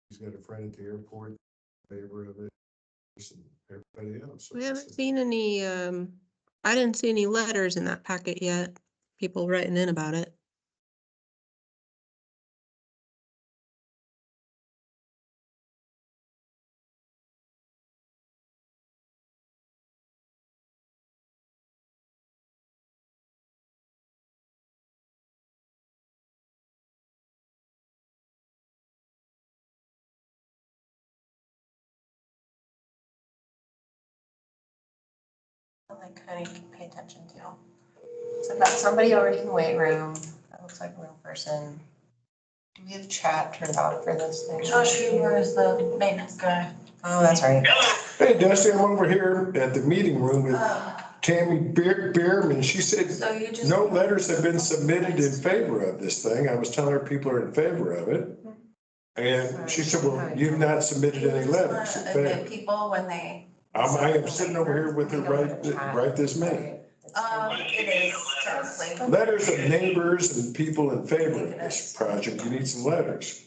He's got a friend at the airport, in favor of it, and everybody else. So We I haven't said, seen any, I didn't see any letters in that packet yet. People writing in about it. I kind of pay attention to. So I've got somebody already in the weight room. That looks like a real person. Do we have chat turned on for this thing? Josh Hoover is the maintenance guy. Oh, that's right. hey, Dusty, I'm over here at the meeting room with Tammy Bierman. She said So you just. no letters have been submitted in favor of this thing. I was telling her people are in favor of it. And she said, well, you've not submitted any letters in favor. Admit people when they. I am sitting over here with her right this minute. It is technically. Letters of neighbors and people in favor of this project. You need some letters.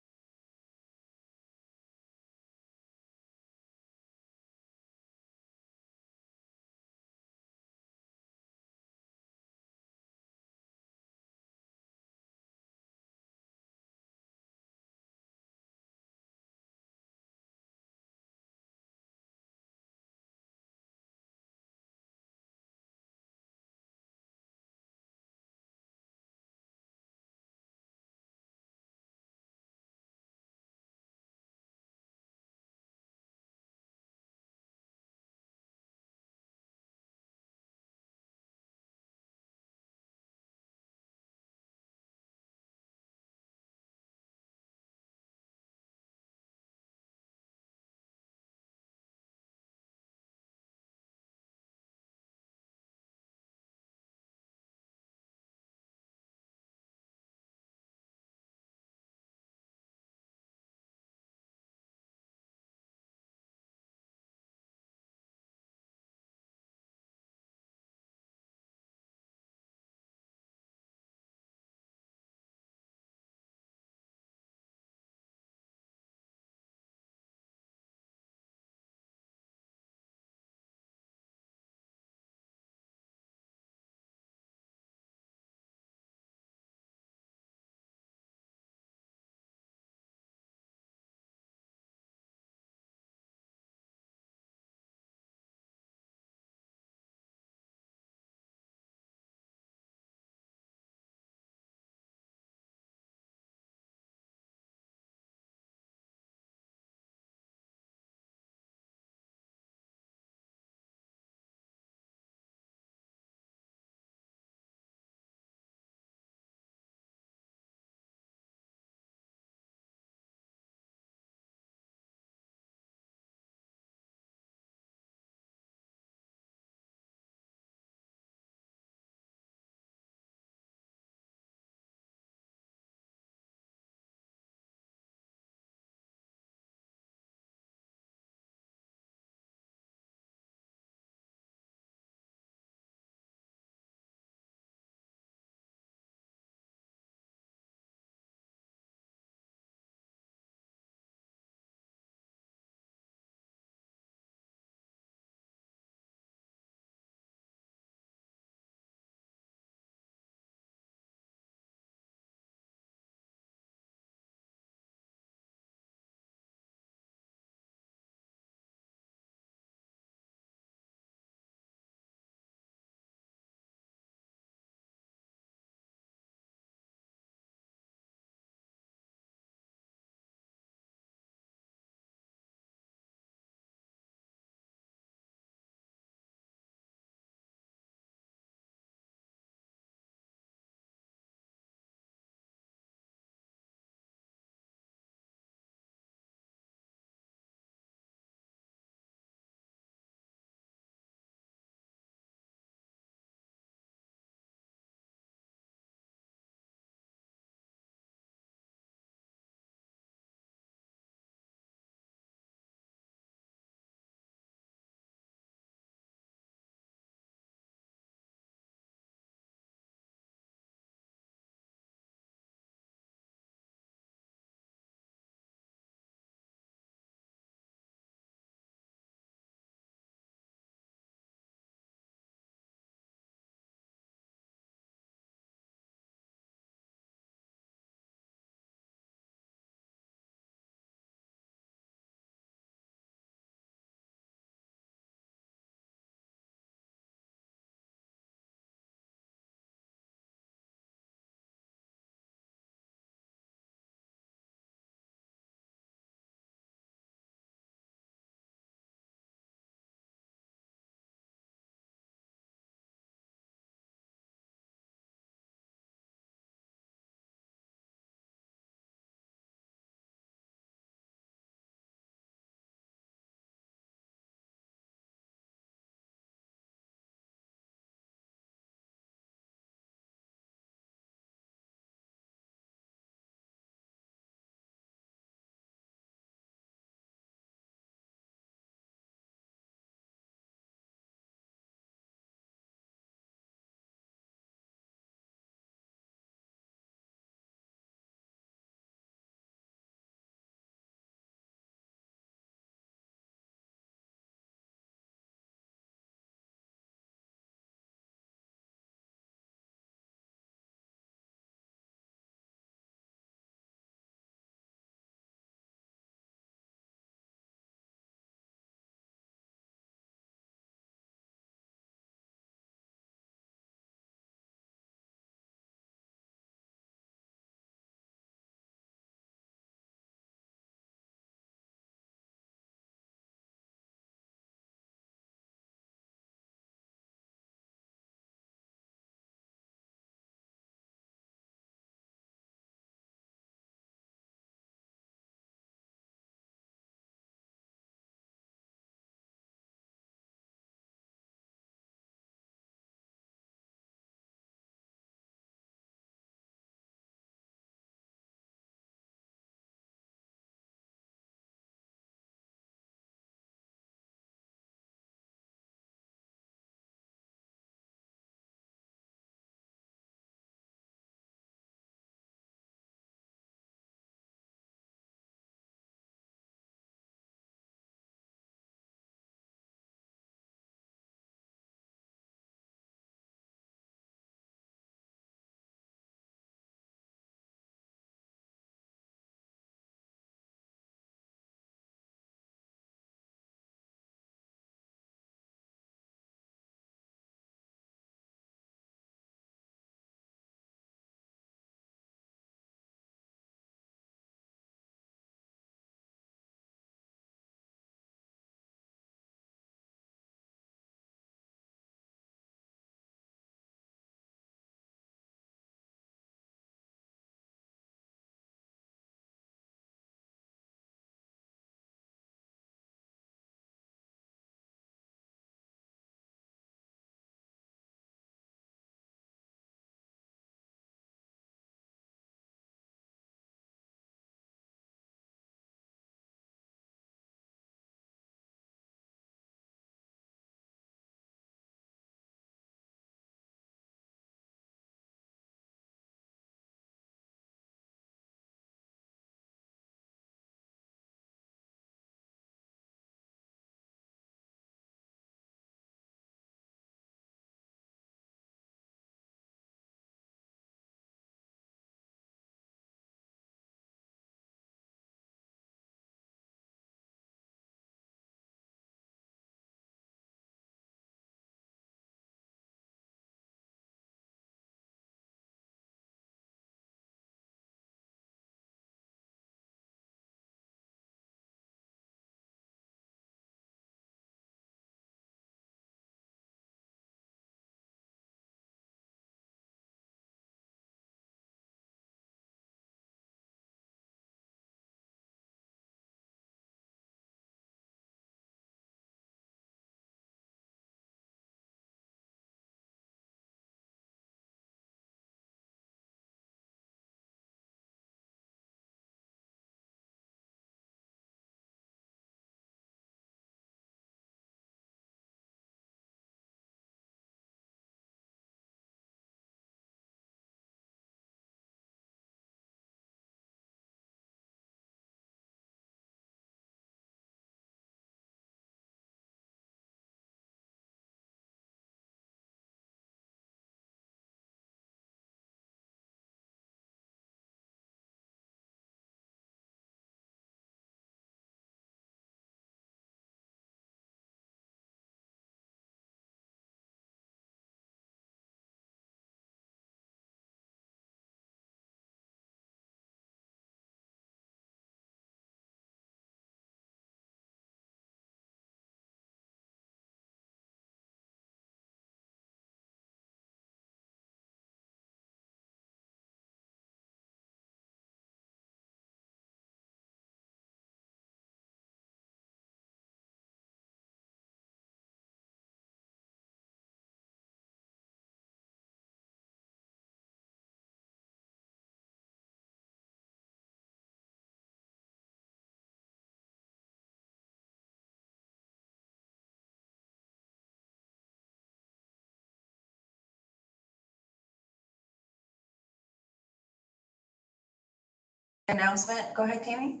announcement. Go ahead, Tammy.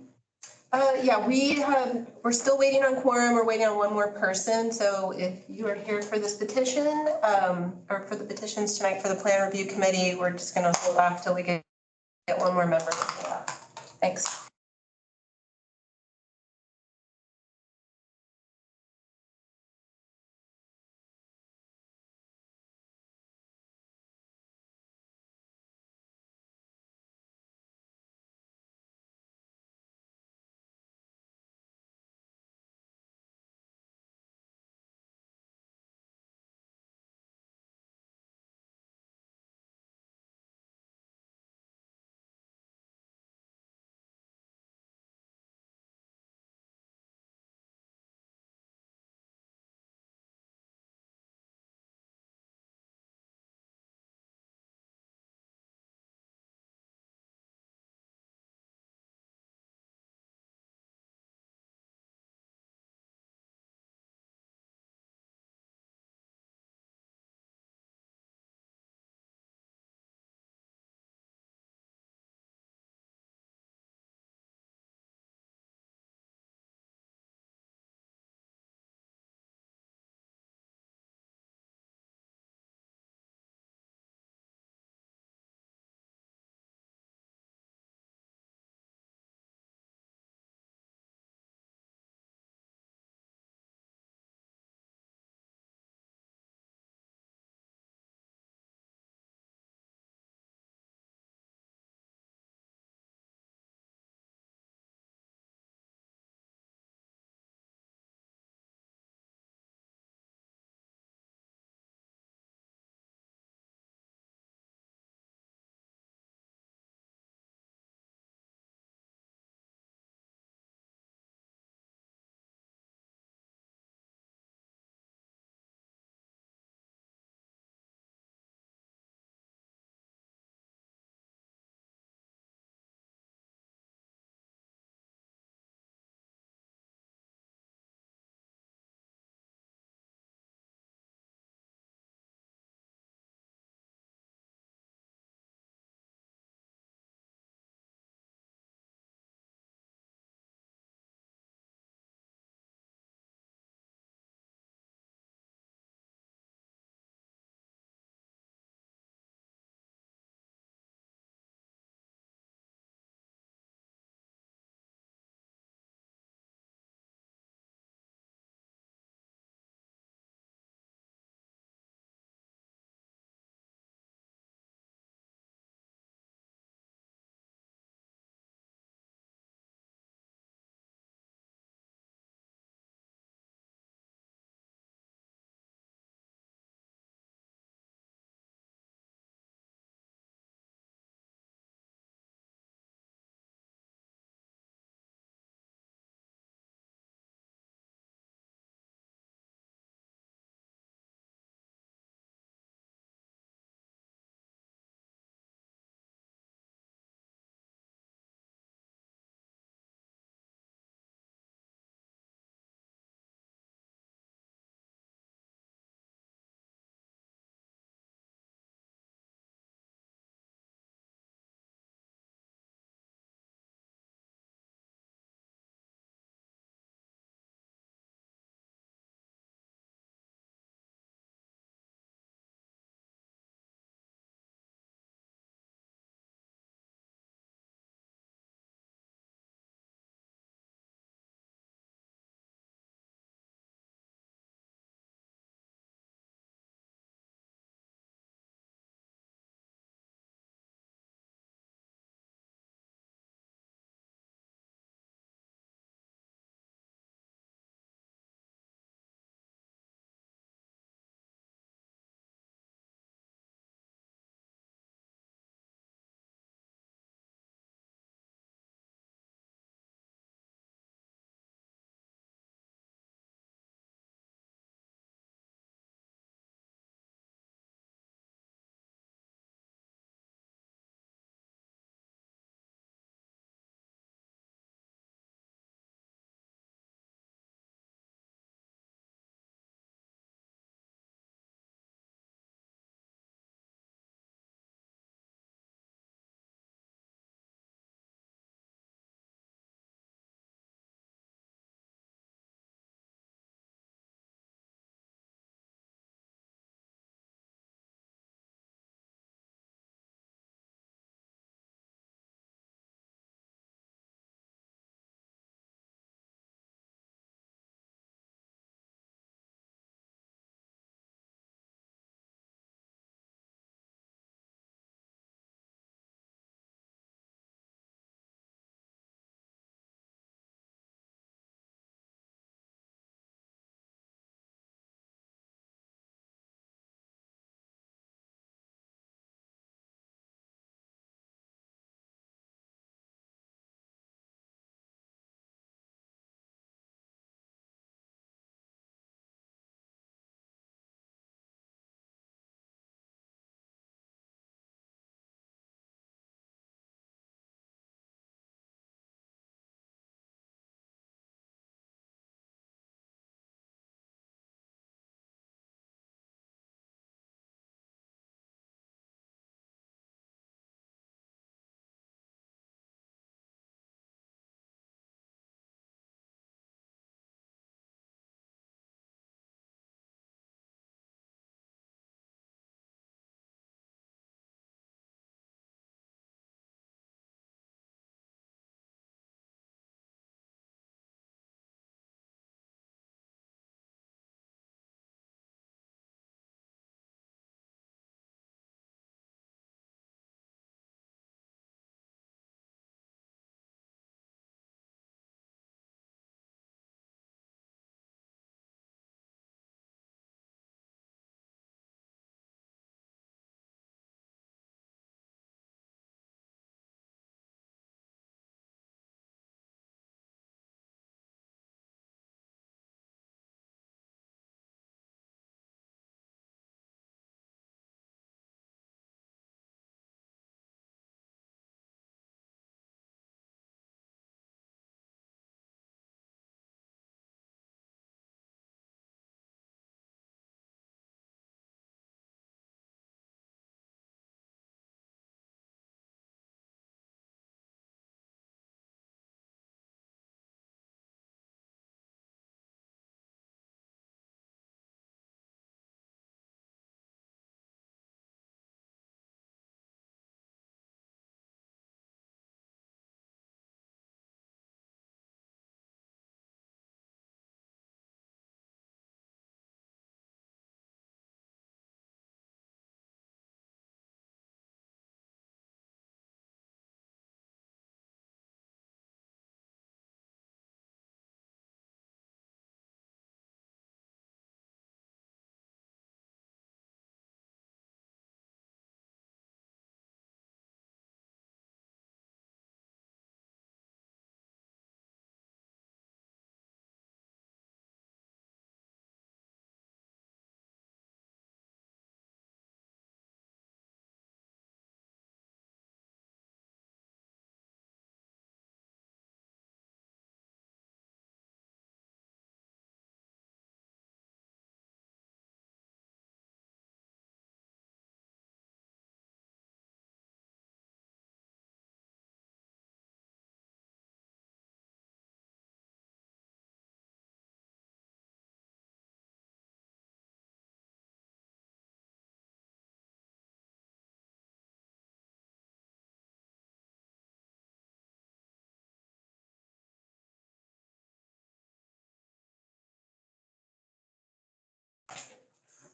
Yeah, we're still waiting on quorum. We're waiting on one more person. So if you are here for this petition, or for the petitions tonight for the plan review committee, we're just gonna hold off till we get one more member. Thanks.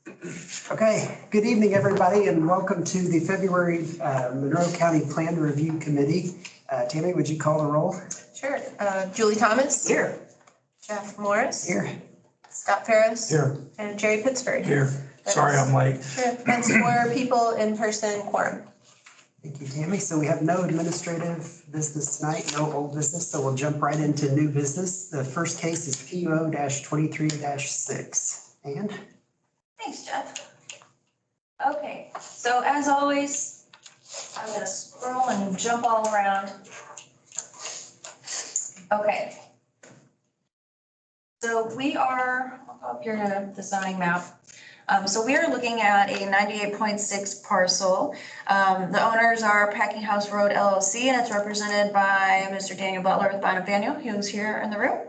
Okay, good evening, everybody, and welcome to the February Monroe County Plan Review Committee. Tammy, would you call the roll? Sure. Julie Thomas. Here. Jeff Morris. Here. Scott Ferris. Here. And Jerry Pittsburgh. Here. Sorry I'm late. Sure. That's 4 people in person quorum. Thank you, Tammy. So we have no administrative business tonight, no old business, so we'll jump right into new business. The first case is PUO-23-6. And Thanks, Jeff. Okay, so as always, I'm gonna scroll and jump all around. Okay. So we are, I'll go up here to the zoning map. So we are looking at a 98.6 parcel. The owners are Packing House Road LLC, and it's represented by Mr. Daniel Butler with Bond Nathaniel, who's here in the room.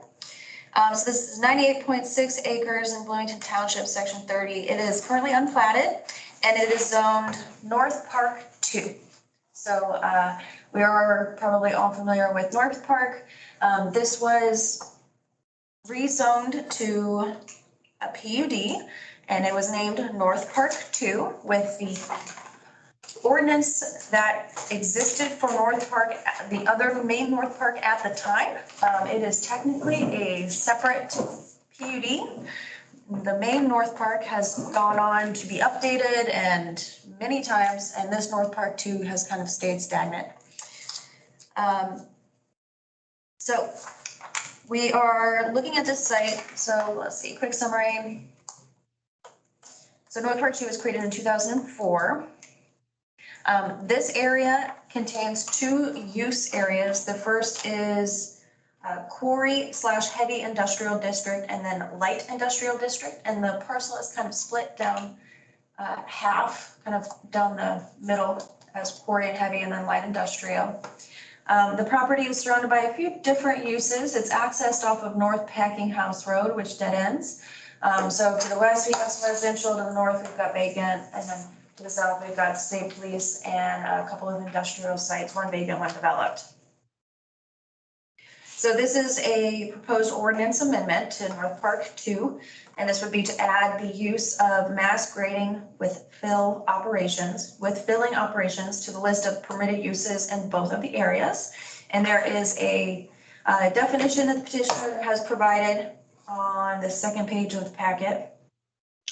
So this is 98.6 acres in Bloomington Township, Section 30. It is currently unplatted, and it is zoned North Park 2. So we are probably all familiar with North Park. This was rezoned to a PUD, and it was named North Park 2 with the ordinance that existed for North Park, the other main North Park at the time. It is technically a separate PUD. The main North Park has gone on to be updated and many times, and this North Park 2 has kind of stayed stagnant. So we are looking at this site. So let's see, quick summary. So North Park 2 was created in 2004. This area contains 2 use areas. The first is quarry/heavy industrial district and then light industrial district. And the parcel is kind of split down half, kind of down the middle as quarry and heavy and then light industrial. The property is surrounded by a few different uses. It's accessed off of North Packing House Road, which dead ends. So to the west, we have some residential, to the north, we've got vacant, and then to the south, we've got state police and a couple of industrial sites, one vacant, one developed. So this is a proposed ordinance amendment to North Park 2, and this would be to add the use of mass grading with filling operations to the list of permitted uses in both of the areas. And there is a definition that the petitioner has provided on the second page of the packet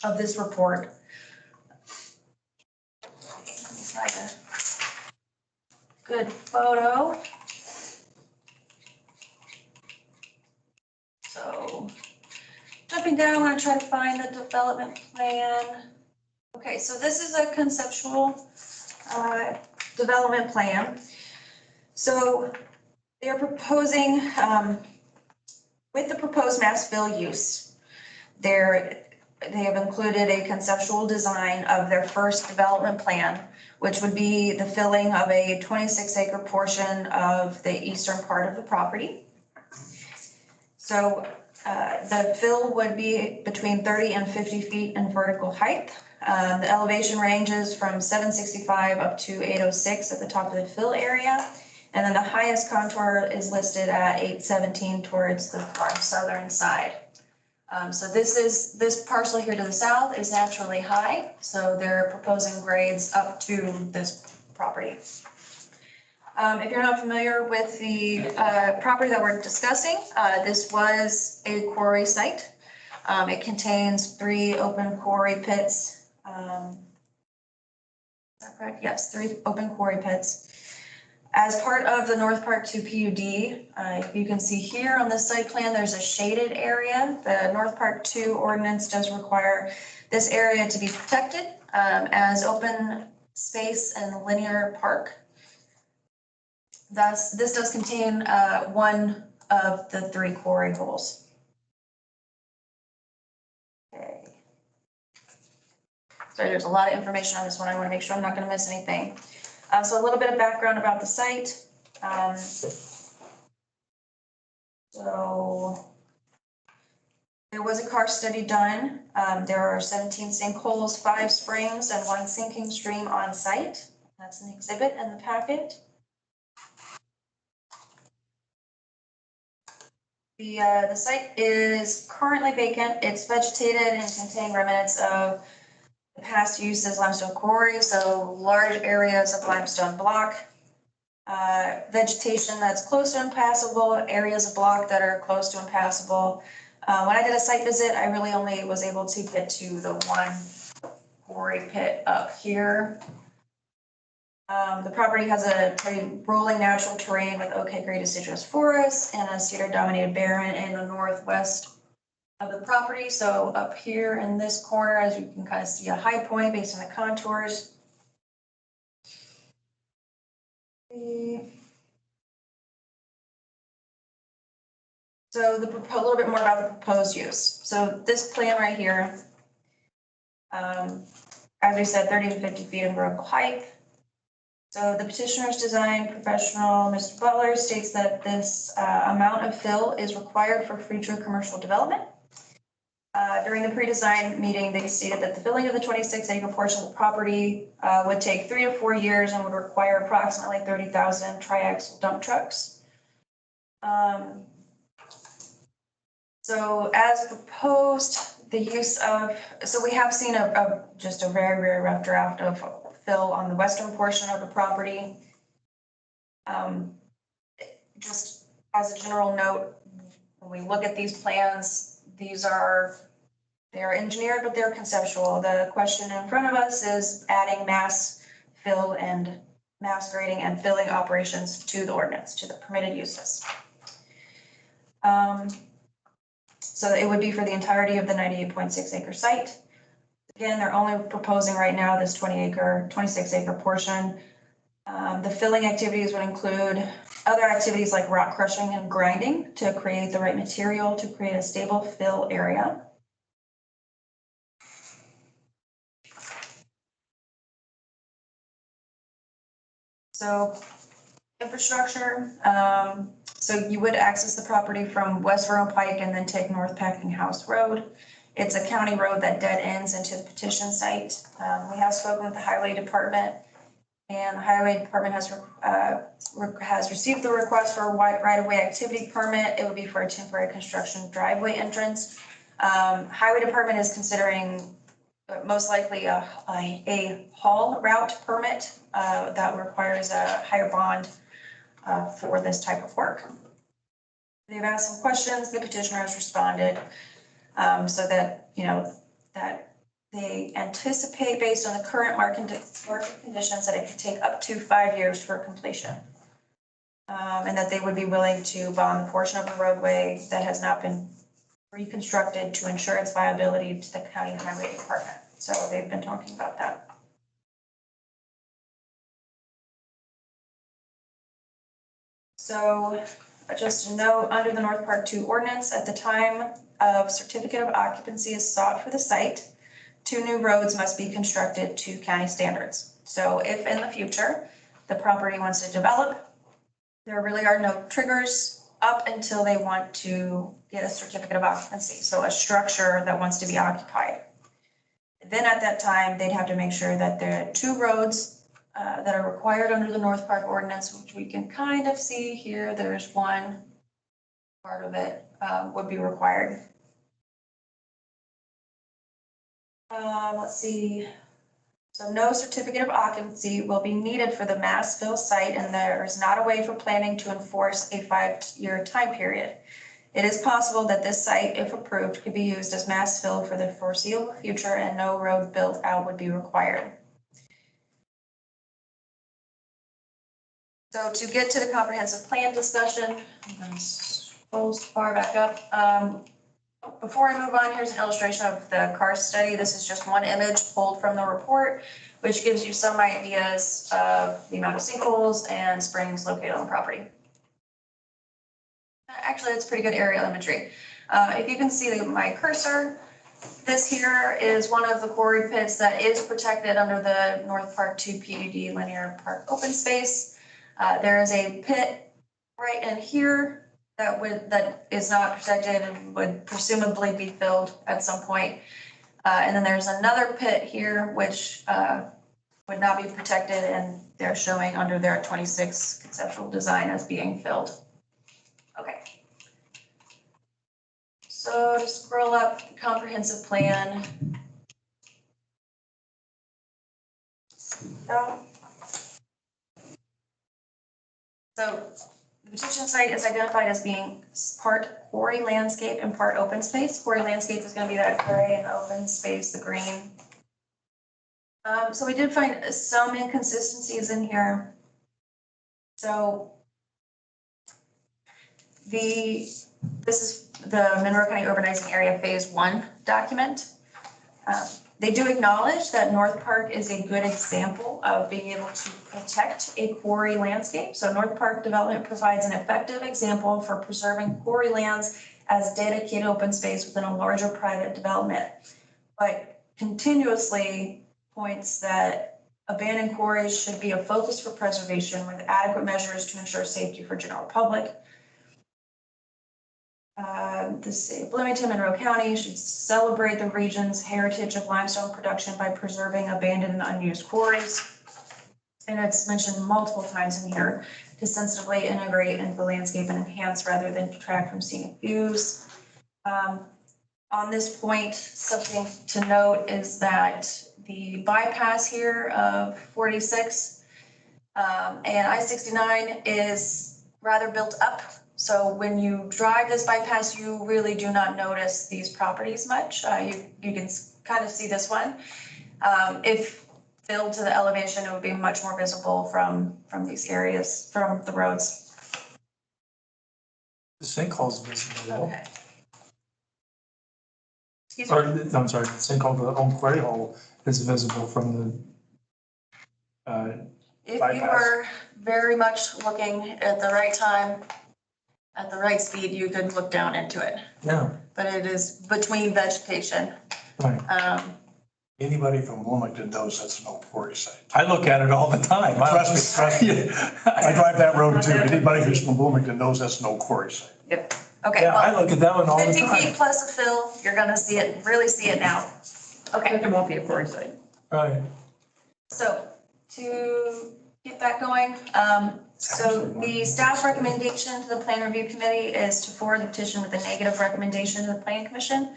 of this report. Let me find a good photo. So jumping down, I'm going to try to find the development plan. Okay, so this is a conceptual development plan. So they are proposing, with the proposed mass fill use, they have included a conceptual design of their first development plan, which would be the filling of a 26-acre portion of the eastern part of the property. So the fill would be between 30 and 50 feet in vertical height. The elevation ranges from 765 up to 806 at the top of the fill area. And then the highest contour is listed at 817 towards the far southern side. So this parcel here to the south is naturally high. So they're proposing grades up to this property. If you're not familiar with the property that we're discussing, this was a quarry site. It contains 3 open quarry pits. Is that correct? Yes, 3 open quarry pits. As part of the North Park 2 PUD, you can see here on the site plan, there's a shaded area. The North Park 2 ordinance does require this area to be protected as open space and linear park. Thus, this does contain one of the 3 quarry holes. Okay. Sorry, there's a lot of information on this one. I want to make sure I'm not going to miss anything. So a little bit of background about the site. So there was a car study done. There are 17 sinkholes, 5 springs, and 1 sinking stream on site. That's an exhibit in the packet. The site is currently vacant. It's vegetated and contains remnants of The past use is limestone quarry, so large areas of limestone block. Vegetation that's close to impassable, areas of block that are close to impassable. When I did a site visit, I really only was able to get to the one quarry pit up here. The property has a pretty rolling natural terrain with okay grade deciduous forest and a cedar dominated barren in the northwest of the property. So up here in this corner, as you can kind of see a high point based on the contours. So a little bit more about the proposed use. So this plan right here, as we said, 30 to 50 feet in vertical height. So the petitioner's design professional, Mr. Butler, states that this amount of fill is required for future commercial development. During the pre-design meeting, they stated that the filling of the 26-acre portion of the property would take 3 to 4 years and would require approximately 30,000 triaxle dump trucks. So as proposed, the use of, so we have seen just a very, very rough draft of fill on the western portion of the property. Just as a general note, when we look at these plans, they're engineered, but they're conceptual. The question in front of us is adding mass fill and mass grading and filling operations to the ordinance, to the permitted uses. So it would be for the entirety of the 98.6 acre site. Again, they're only proposing right now this 26 acre portion. The filling activities would include other activities like rock crushing and grinding to create the right material to create a stable fill area. So infrastructure, so you would access the property from West Vernal Pike and then take North Packing House Road. It's a county road that dead ends into the petition site. We have spoken with the highway department, and the highway department has received the request for a right-of-way activity permit. It would be for a temporary construction driveway entrance. Highway department is considering most likely a haul route permit that requires a higher bond for this type of work. They've asked some questions, the petitioner has responded, so that, that they anticipate based on the current market conditions that it could take up to 5 years for completion. And that they would be willing to bond the portion of the roadway that has not been reconstructed to ensure its viability to the county highway department. So they've been talking about that. So just a note, under the North Park 2 ordinance, at the time of certificate of occupancy is sought for the site, 2 new roads must be constructed to county standards. So if in the future the property wants to develop, there really are no triggers up until they want to get a certificate of occupancy. So a structure that wants to be occupied. Then at that time, they'd have to make sure that there are 2 roads that are required under the North Park ordinance, which we can kind of see here. There's one part of it would be required. Let's see. So no certificate of occupancy will be needed for the mass fill site, and there is not a way for planning to enforce a 5-year time period. It is possible that this site, if approved, could be used as mass fill for the foreseeable future and no road built out would be required. So to get to the comprehensive plan discussion, I'm going to scroll far back up. Before I move on, here's an illustration of the karst study. This is just one image pulled from the report, which gives you some ideas of the amount of sinkholes and springs located on the property. Actually, it's pretty good aerial imagery. If you can see my cursor, this here is one of the quarry pits that is protected under the North Park 2 PUD linear park open space. There is a pit right in here that is not protected and would presumably be filled at some point. And then there's another pit here which would not be protected, and they're showing under their 26 conceptual design as being filled. Okay. So to scroll up, comprehensive plan. So the petition site is identified as being part quarry landscape and part open space. Quarry landscape is gonna be that gray, and open space, the green. So we did find some inconsistencies in here. So this is the Monroe County Urbanizing Area Phase 1 document. They do acknowledge that North Park is a good example of being able to protect a quarry landscape. So North Park development provides an effective example for preserving quarry lands as dedicated open space within a larger private development, but continuously points that abandoned quarries should be a focus for preservation with adequate measures to ensure safety for general public. The city of Bloomington, Monroe County should celebrate the region's heritage of limestone production by preserving abandoned and unused quarries. And it's mentioned multiple times in here to sensitively integrate into the landscape and enhance rather than detract from scenic views. On this point, something to note is that the bypass here of 46 and I-69 is rather built up. So when you drive this bypass, you really do not notice these properties much. You can kind of see this one. If filled to the elevation, it would be much more visible from these areas, from the roads. The sinkhole's visible. Okay. Excuse me. Or, I'm sorry, the sinkhole, the old quarry hole is visible from the, If you bypass. were very much looking at the right time, at the right speed, you could look down into it. yeah, But it is between vegetation. right. Anybody from Bloomington knows that's an old quarry site. I look at it all the time. Trust me. I drive that road too. Anybody who's from Bloomington knows that's an old quarry site. Yep. Okay, Yeah, I well, look at that one all the 50 feet time. plus a fill, you're gonna see it, really see it now. Okay. It won't be a quarry site. Right. So to get that going, so the staff recommendation to the plan review committee is to forward the petition with a negative recommendation to the planning commission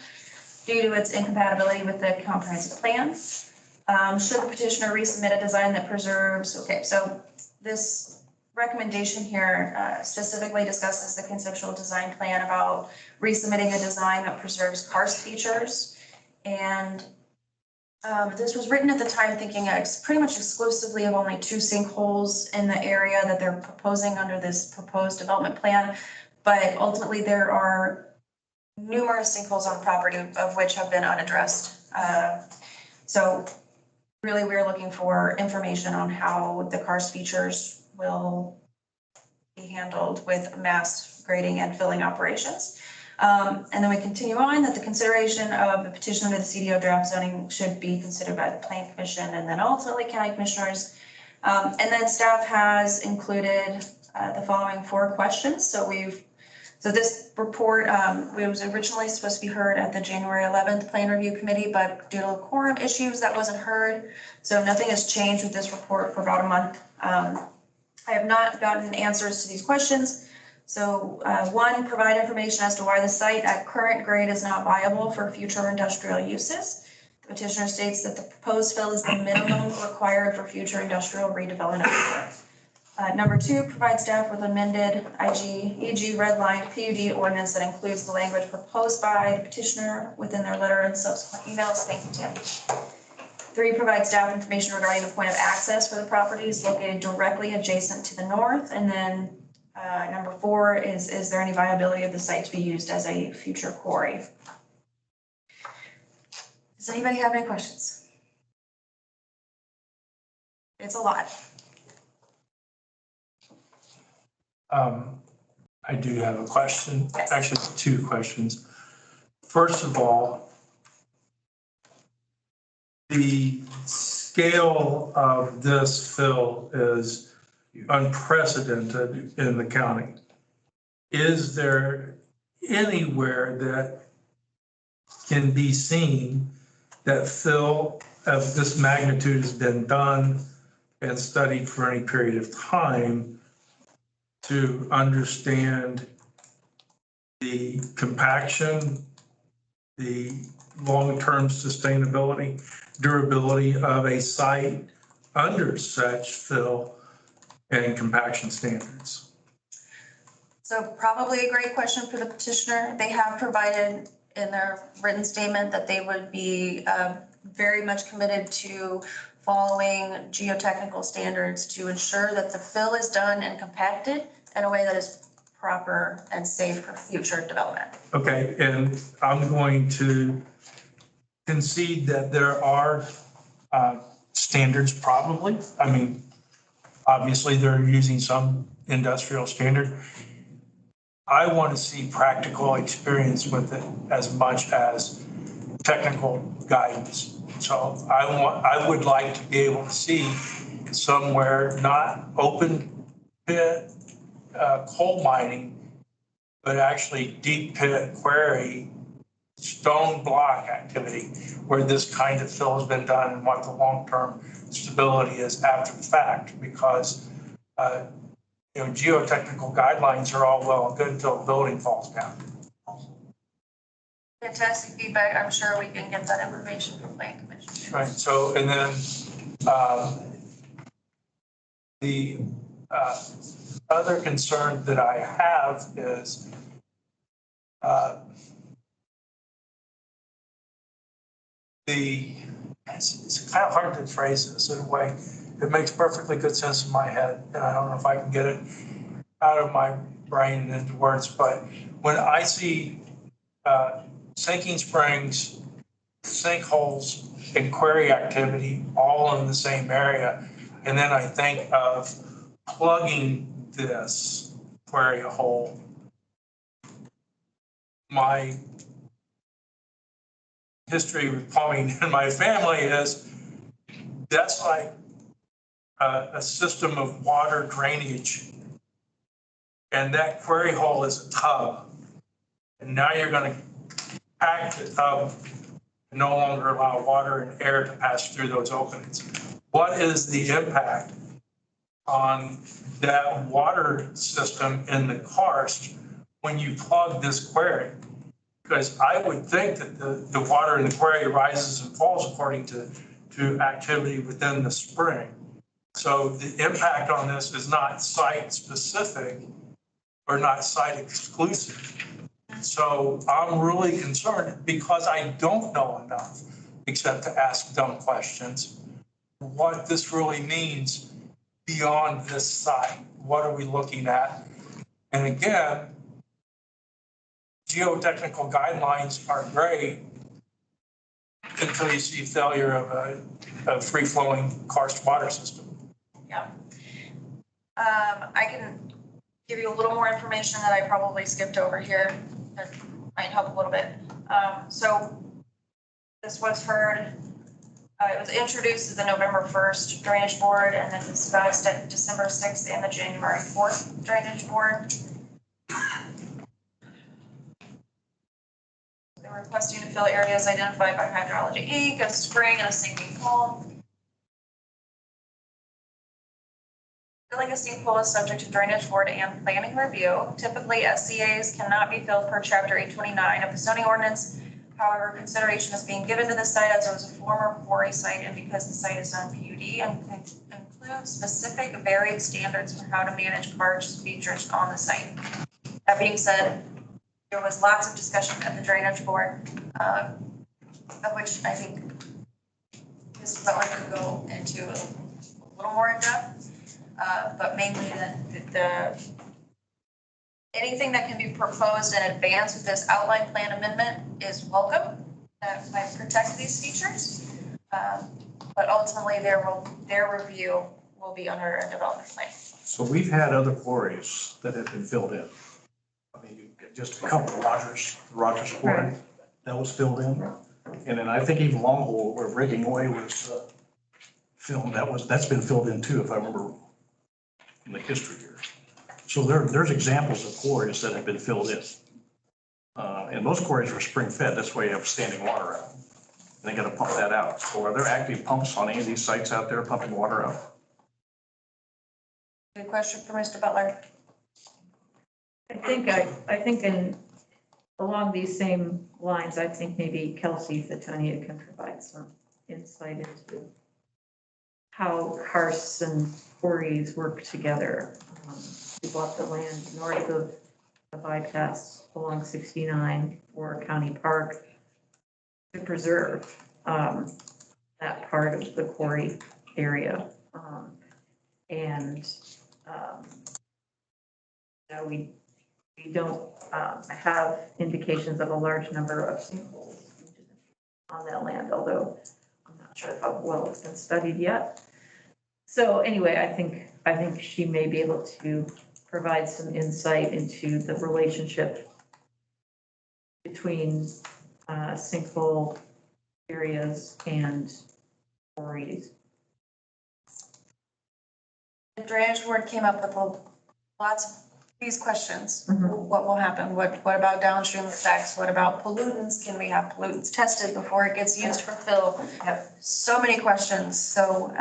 due to its incompatibility with the comprehensive plan. Should the petitioner resubmit a design that preserves, okay, so this recommendation here specifically discusses the conceptual design plan about resubmitting a design that preserves karst features. And this was written at the time thinking pretty much exclusively of only 2 sinkholes in the area that they're proposing under this proposed development plan. But ultimately, there are numerous sinkholes on property of which have been unaddressed. So really, we're looking for information on how the karst features will be handled with mass grading and filling operations. And then we continue on that the consideration of the petition under the CDO draft zoning should be considered by the Planning Commission and then ultimately county commissioners. And then staff has included the following 4 questions. So this report was originally supposed to be heard at the January 11th Plan Review Committee, but due to quorum issues, that wasn't heard. So nothing has changed with this report for about a month. I have not gotten answers to these questions. So 1, provide information as to why the site at current grade is not viable for future industrial uses. The petitioner states that the proposed fill is the minimum required for future industrial redevelopment. Number 2, provide staff with amended e.g. redlined PUD ordinance that includes the language proposed by the petitioner within their letter and subsequent emails. Thank you, Tim. 3, provide staff information regarding the point of access for the properties located directly adjacent to the north. And then number 4 is there any viability of the site to be used as a future quarry? Does anybody have any questions? It's a lot. I do have a question, actually 2 questions. First of all, the scale of this fill is unprecedented in the county. Is there anywhere that can be seen that fill of this magnitude has been done and studied for any period of time to understand the compaction, the long-term sustainability, durability of a site under such fill and compaction standards? So probably a great question for the petitioner. They have provided in their written statement that they would be very much committed to following geotechnical standards to ensure that the fill is done and compacted in a way that is proper and safe for future development. Okay, and I'm going to concede that there are standards probably. I mean, obviously they're using some industrial standard. I want to see practical experience with it as much as technical guidance. So I would like to be able to see somewhere not open pit coal mining, but actually deep pit quarry, stone block activity where this kind of fill has been done and what the long-term stability is after the fact, because geotechnical guidelines are all well and good until the building falls down. Fantastic feedback. I'm sure we can get that information from Plan Commission. Right, so, and then the other concern that I have is it's kind of hard to phrase this in a way. It makes perfectly good sense in my head, and I don't know if I can get it out of my brain into words, but when I see sinking springs, sinkholes, and quarry activity all in the same area, and then I think of plugging this quarry hole, my history with plumbing in my family is that's like a system of water drainage. And that quarry hole is a tub. And now you're going to pack the tub and no longer allow water and air to pass through those openings. What is the impact on that water system in the karst when you plug this quarry? Because I would think that the water in the quarry rises and falls according to activity within the spring. So the impact on this is not site specific or not site exclusive. So I'm really concerned because I don't know enough except to ask dumb questions, what this really means beyond this site. What are we looking at? And again, geotechnical guidelines are great until you see failure of a free-flowing karst water system. Yeah. I can give you a little more information that I probably skipped over here that might help a little bit. So this was heard, it was introduced at the November 1st Drainage Board and then discussed at December 6th and the January 4th Drainage Board. They were requesting to fill areas identified by hydrology ink, a spring and a sinking pool. Filling a sink pool is subject to Drainage Board and planning review. Typically, SCAs cannot be filled per Chapter 829 of the zoning ordinance. However, consideration is being given to the site as it was a former quarry site and because the site is on PUD and includes specific varied standards for how to manage karst features on the site. That being said, there was lots of discussion at the Drainage Board, of which I think Ms. Butler could go into a little more in depth. But mainly that anything that can be proposed in advance with this outline plan amendment is welcome. That might protect these features. But ultimately their review will be under a development plan. So we've had other quarries that have been filled in. I mean, just a couple, Rogers quarry, that was filled in. And then I think even Longhole where Breaking Away was filmed, that's been filled in too, if I remember in the history here. So there's examples of quarries that have been filled in. And most quarries are spring fed, that's why you have standing water out. And they gotta pump that out. So are there active pumps on any of these sites out there pumping water out? Good question for Mr. Butler. I think along these same lines, I think maybe Kelsey Fatonia can provide some insight into how karsts and quarries work together. We bought the land north of the bypass along 69 for County Park to preserve that part of the quarry area. And you know, we don't have indications of a large number of sinkholes on that land, although I'm not sure how well it's been studied yet. So anyway, I think she may be able to provide some insight into the relationship between sinkhole areas and quarries. The drainage board came up with lots of these questions. Mhm. What will happen? What about downstream effects? What about pollutants? Can we have pollutants tested before it gets used for fill? So many questions. So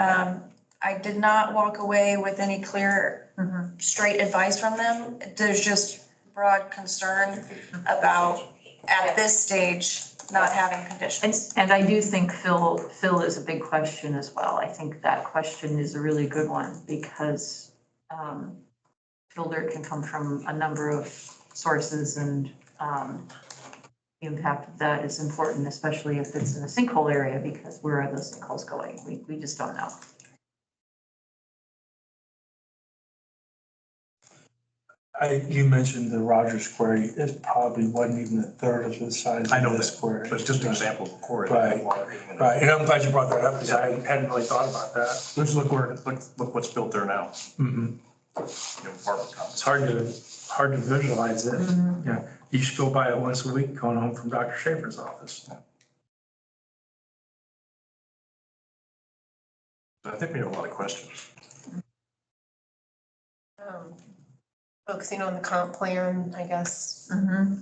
I did not walk away with any clear, straight advice from them. There's just broad concern about, at this stage, not having conditions. And I do think fill is a big question as well. I think that question is a really good one because fill dirt can come from a number of sources and the impact of that is important, especially if it's in a sinkhole area, because where are those sinkholes going? We just don't know. You mentioned the Rogers quarry, it probably wasn't even a third of the size I know of this that, quarry. but it's just an example of a quarry. Right. Right, and I'm glad you brought that up, because I hadn't really thought about that. Let's look what's built there now, Mhm. apartment It's complex. hard to visualize it. Yeah, you should go by it once a week going home from Dr. Schaefer's office. I think we have a lot of questions. Focusing on the comp plan, I guess,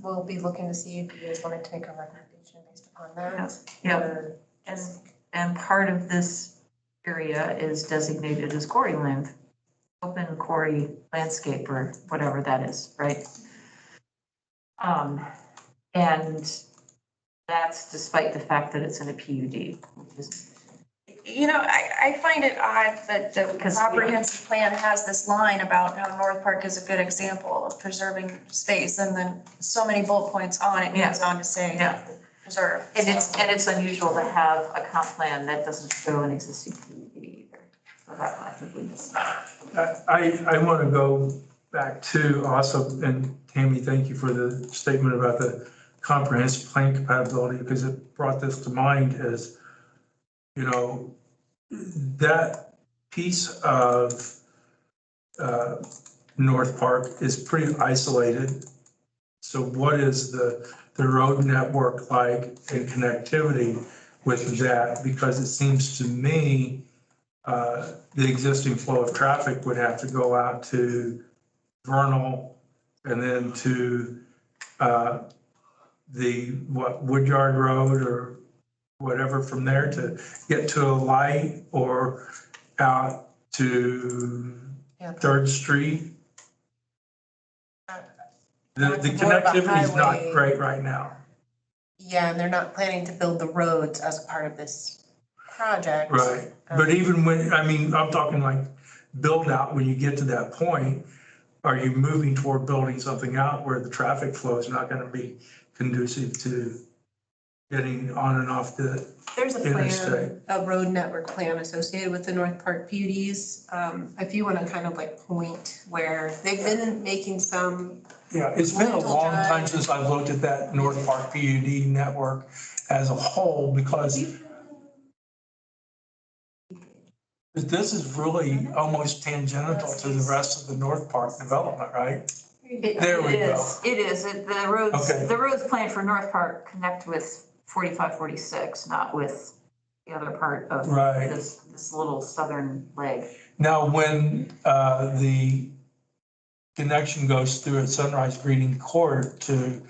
we'll be looking to see if you guys wanted to make a recommendation based upon that. Yeah. Or- And part of this area is designated as quarry land, open quarry landscape or whatever that is, right? And that's despite the fact that it's in a PUD, which is, You know, I find it odd that the Because- comprehensive plan has this line about how North Park is a good example of preserving space, and then so many bullet points on it goes on to say yeah. preserve. And it's unusual to have a comp plan that doesn't show an existing PUD either. So that I think we just. I want to go back to also, and Tammy, thank you for the statement about the comprehensive plan compatibility, because it brought this to mind as, you know, that piece of North Park is pretty isolated. So what is the road network like in connectivity with that? Because it seems to me the existing flow of traffic would have to go out to Vernal and then to Woodyard Road or whatever from there to get to a light or out to Third Street. The That's more of a connectivity is not highway. great right now. Yeah, and they're not planning to build the roads as part of this project. Right, but even when, I mean, I'm talking like build out, when you get to that point, are you moving toward building something out where the traffic flow is not gonna be conducive to getting on and off the There's a interstate? plan, a road network plan associated with the North Park PUDs. If you want to kind of like point where they've been making some, Yeah, it's been a Lentil long time Drive. since I've looked at that North Park PUD network as a whole, because this is really almost tangential to the rest of the North Park development, right? There we go. It is, the roads, Okay. the roads planned for North Park connect with 45, 46, not with the other part of Right. this little southern leg. Now, when the connection goes through at Sunrise Breeding Court to,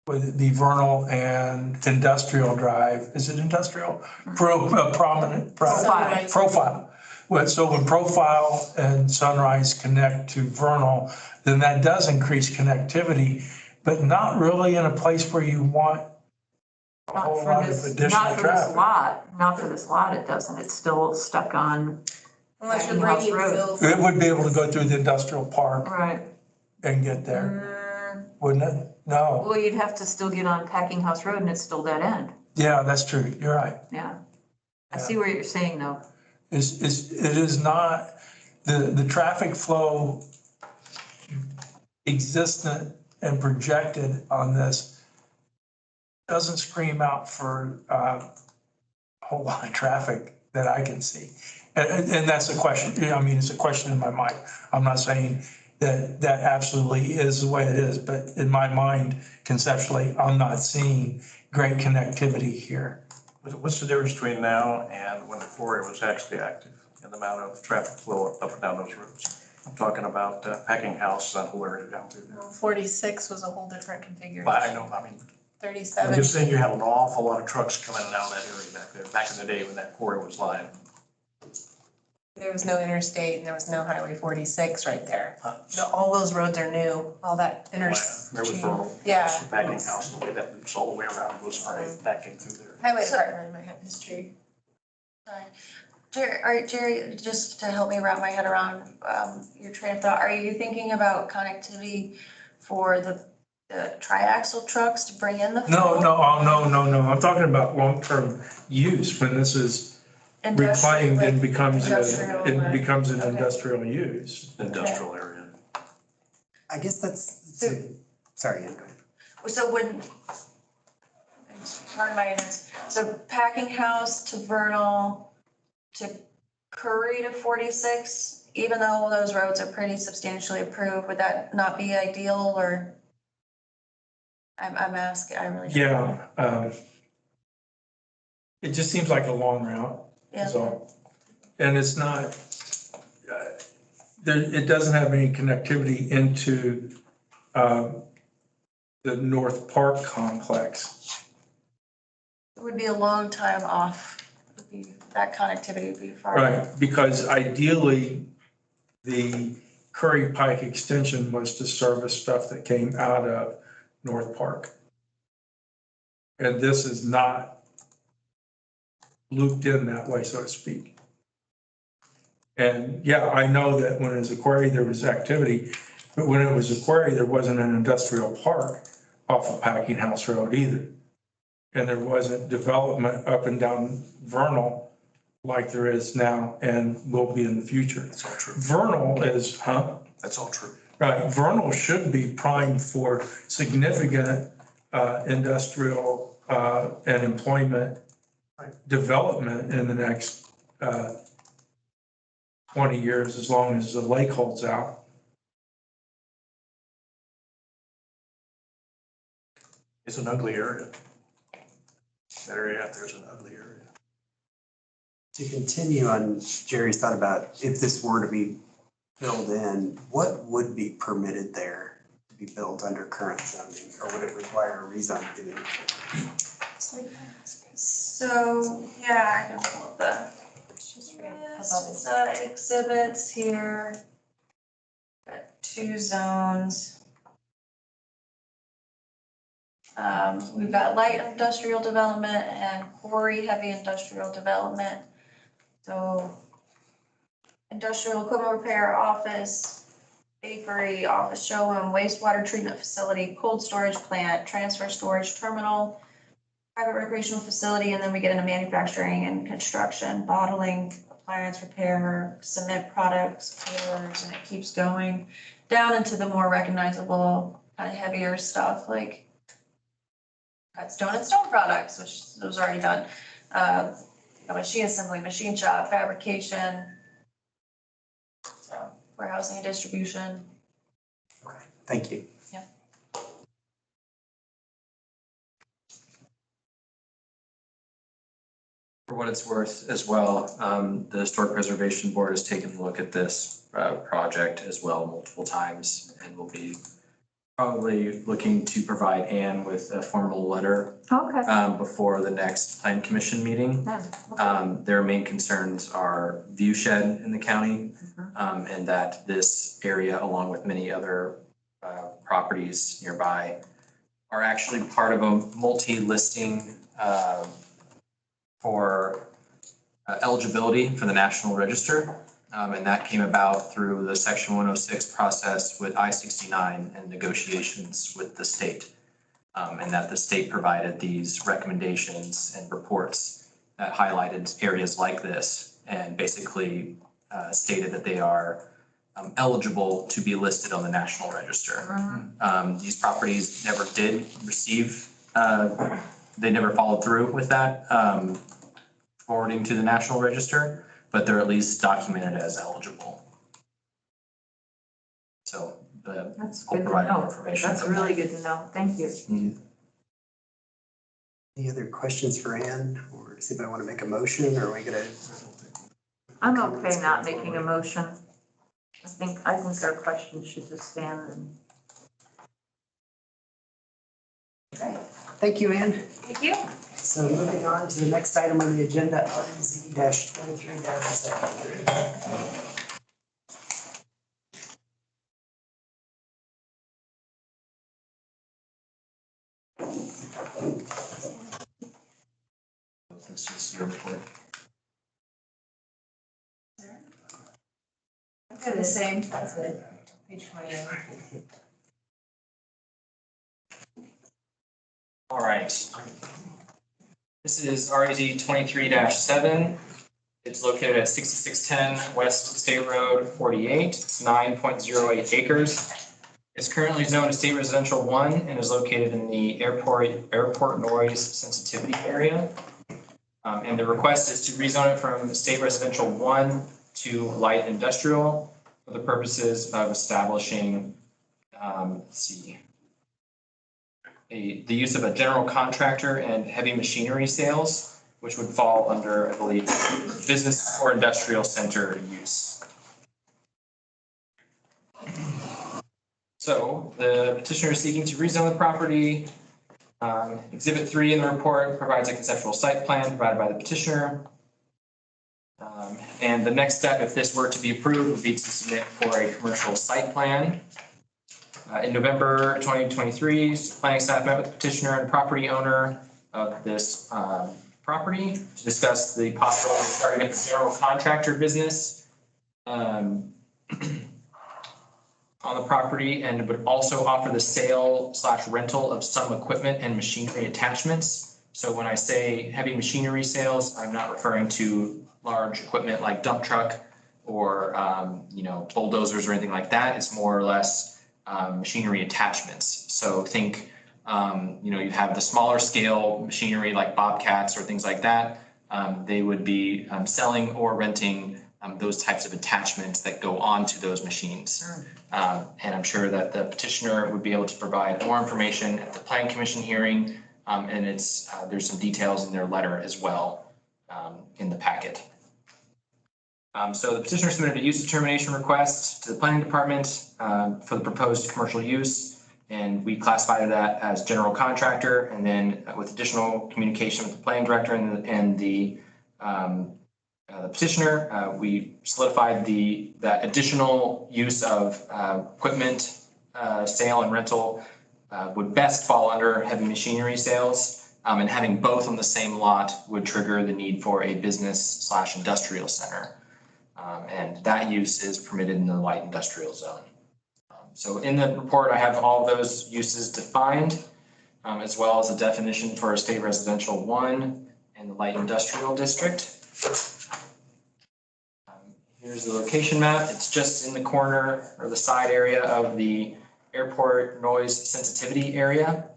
would it be Vernal and Industrial Drive? Is it Industrial? Prominent. Sunrise. Profile. Well, so when Profile and Sunrise connect to Vernal, then that does increase connectivity, but not really in a place where you want a Not whole for lot of this, additional not for this traffic. lot, not for this lot, it doesn't. It's still stuck on, Unless you're Packing House bringing Road. Phil. It would be able to go through the industrial park right. and get there, wouldn't it? No, Well, you'd have to still get on Packing House Road and it's still dead end. yeah, that's true, you're right. Yeah. I see what you're saying though. It is not, the traffic flow existent and projected on this doesn't scream out for a whole lot of traffic that I can see. And that's a question, I mean, it's a question in my mind. I'm not saying that that absolutely is the way it is, but in my mind, conceptually, I'm not seeing great connectivity here. What's the difference between now and when the quarry was actually active and the amount of traffic flow up and down those roads? I'm talking about Packing House, that whole area down through there. 46 was a whole different configuration. But I know, I mean, I'm 37. just saying you had an awful lot of trucks coming in and out of that area back there, back in the day when that quarry was live. There was no interstate and there was no Highway 46 right there. Huh? All those roads are new, all that Remember interchange. Vernal? Yeah. Packing House, the way that loops all the way around, goes right back in through there. Highway department might have history. Jerry, just to help me wrap my head around your train of thought, are you thinking about connectivity for the triaxle trucks to bring in the No, fuel? no, I'm talking about long-term use, when this is reclaimed and becomes, it becomes an industrial use. Industrial area. I guess that's, sorry, Ann, go ahead. So pardon my ignorance, so Packing House to Vernal to Curry to 46, even though those roads are pretty substantially improved, would that not be ideal or? I'm asking, I really. Yeah, it just seems like a long route, Yeah. so, and it's not, it doesn't have any connectivity into, the North Park complex. It would be a long time off. That connectivity would be far. Right, because ideally, the Curry Pike extension was to service stuff that came out of North Park. And this is not looped in that way, so to speak. And yeah, I know that when it was a quarry, there was activity, but when it was a quarry, there wasn't an industrial park off of Packing House Road either. And there wasn't development up and down Vernal like there is now and will be in the future. That's all true. Vernal is, That's all true. right, Vernal should be primed for significant industrial and employment development in the next 20 years, as long as the lake holds out. It's an ugly area. That area out there is an ugly area. To continue on Jerry's thought about if this were to be filled in, what would be permitted there to be built under current zoning? Or would it require a rezoning? So, yeah, I can pull up the exhibits here. Got 2 zones. We've got light industrial development and quarry heavy industrial development. So industrial equipment repair, office, bakery, office showroom, wastewater treatment facility, cold storage plant, transfer storage terminal, private recreational facility, and then we get into manufacturing and construction, bottling, appliance repair, cement products, coolers, and it keeps going down into the more recognizable, kind of heavier stuff like cut stone and stone products, which those are already done. Machine assembly, machine shop, fabrication, so warehousing and distribution. Okay, thank you. For what it's worth as well, the Historic Preservation Board has taken a look at this project as well multiple times and will be probably looking to provide Ann with a formal letter Okay. before the next Plan Commission meeting. Yeah. Their main concerns are view shed in the county, and that this area, along with many other properties nearby, are actually part of a multi-listing for eligibility for the National Register. And that came about through the Section 106 process with I-69 and negotiations with the state. And that the state provided these recommendations and reports that highlighted areas like this and basically stated that they are eligible to be listed on the National Register. These properties never did receive, they never followed through with that forwarding to the National Register, but they're at least documented as eligible. So That's I'll good to provide more know. information. That's from really that. good to know. Thank you. Any other questions for Ann, or does anybody want to make a motion, or are we gonna? I'm okay not making a motion. I think our questions should just stand and. Thank you, Ann. Thank you. So moving on to the next item on the agenda, RZ-23-73. This is your report. They're the same, that's it. Page 29. All right. This is RZ 23-7. It's located at 6610 West State Road 48. It's 9.08 acres. It's currently zoned as State Residential 1 and is located in the airport noise sensitivity area. And the request is to rezone it from State Residential 1 to light industrial for the purposes of establishing, the use of a general contractor and heavy machinery sales, which would fall under, I believe, business or industrial center use. So the petitioner is seeking to rezone the property. Exhibit 3 in the report provides a conceptual site plan provided by the petitioner. And the next step, if this were to be approved, would be to submit for a commercial site plan. In November 2023, planning staff met with the petitioner and property owner of this property to discuss the possibility of starting a general contractor business on the property, and would also offer the sale/rental of some equipment and machinery attachments. So when I say heavy machinery sales, I'm not referring to large equipment like dump truck or bulldozers or anything like that. It's more or less machinery attachments. So think, you have the smaller scale machinery like bobcats or things like that. They would be selling or renting those types of attachments that go onto those machines. And I'm sure that the petitioner would be able to provide more information at the Planning Commission hearing. And there's some details in their letter as well in the packet. So the petitioner submitted a use determination request to the planning department for the proposed commercial use, and we classified that as general contractor. And then with additional communication with the planning director and the petitioner, we solidified that additional use of equipment sale and rental would best fall under heavy machinery sales. And having both on the same lot would trigger the need for a business/industrial center. And that use is permitted in the light industrial zone. So in the report, I have all of those uses defined, as well as a definition for a State Residential 1 and the light industrial district. Here's the location map. It's just in the corner or the side area of the airport noise sensitivity area.